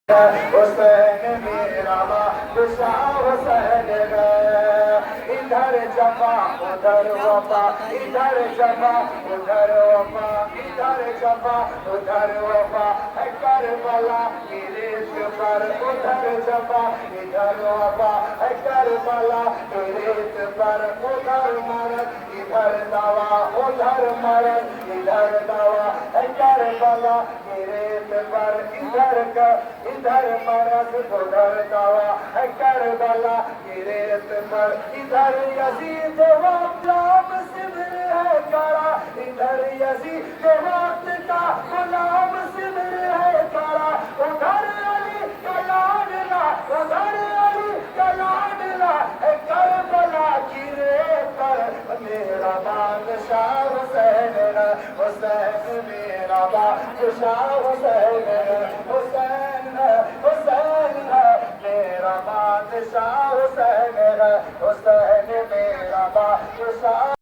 حسین میرا بادشاہ حسین ہے ادھر جفا ادھر وفا ادھر جفا ادھر وفا ادھر جفا ادھر وفا ہے کربلا کی ریت پر ادھر جفا ادھر وفا ہے کربلا کی ریت پر ادھر مرد ادھر دوا ادھر مرد ادھر دوا ہے کربلا کی ریت پر ادھر مرض ادھر دوا ہے کربلا کی ریت پر ادھر یزید وقت غلام سمر ہے کڑا ادھر یزید وقت کا غلام سمر ہے کڑا ادھر علی کا لاڈلا ادھر علی کا لاڈلا ہے کربلا کی ریت پر میرا بادشاہ حسین ہے حسین میرا بادشاہ حسین ہے حسین حسین ہے میرا بادشاہ حسین ہے حسین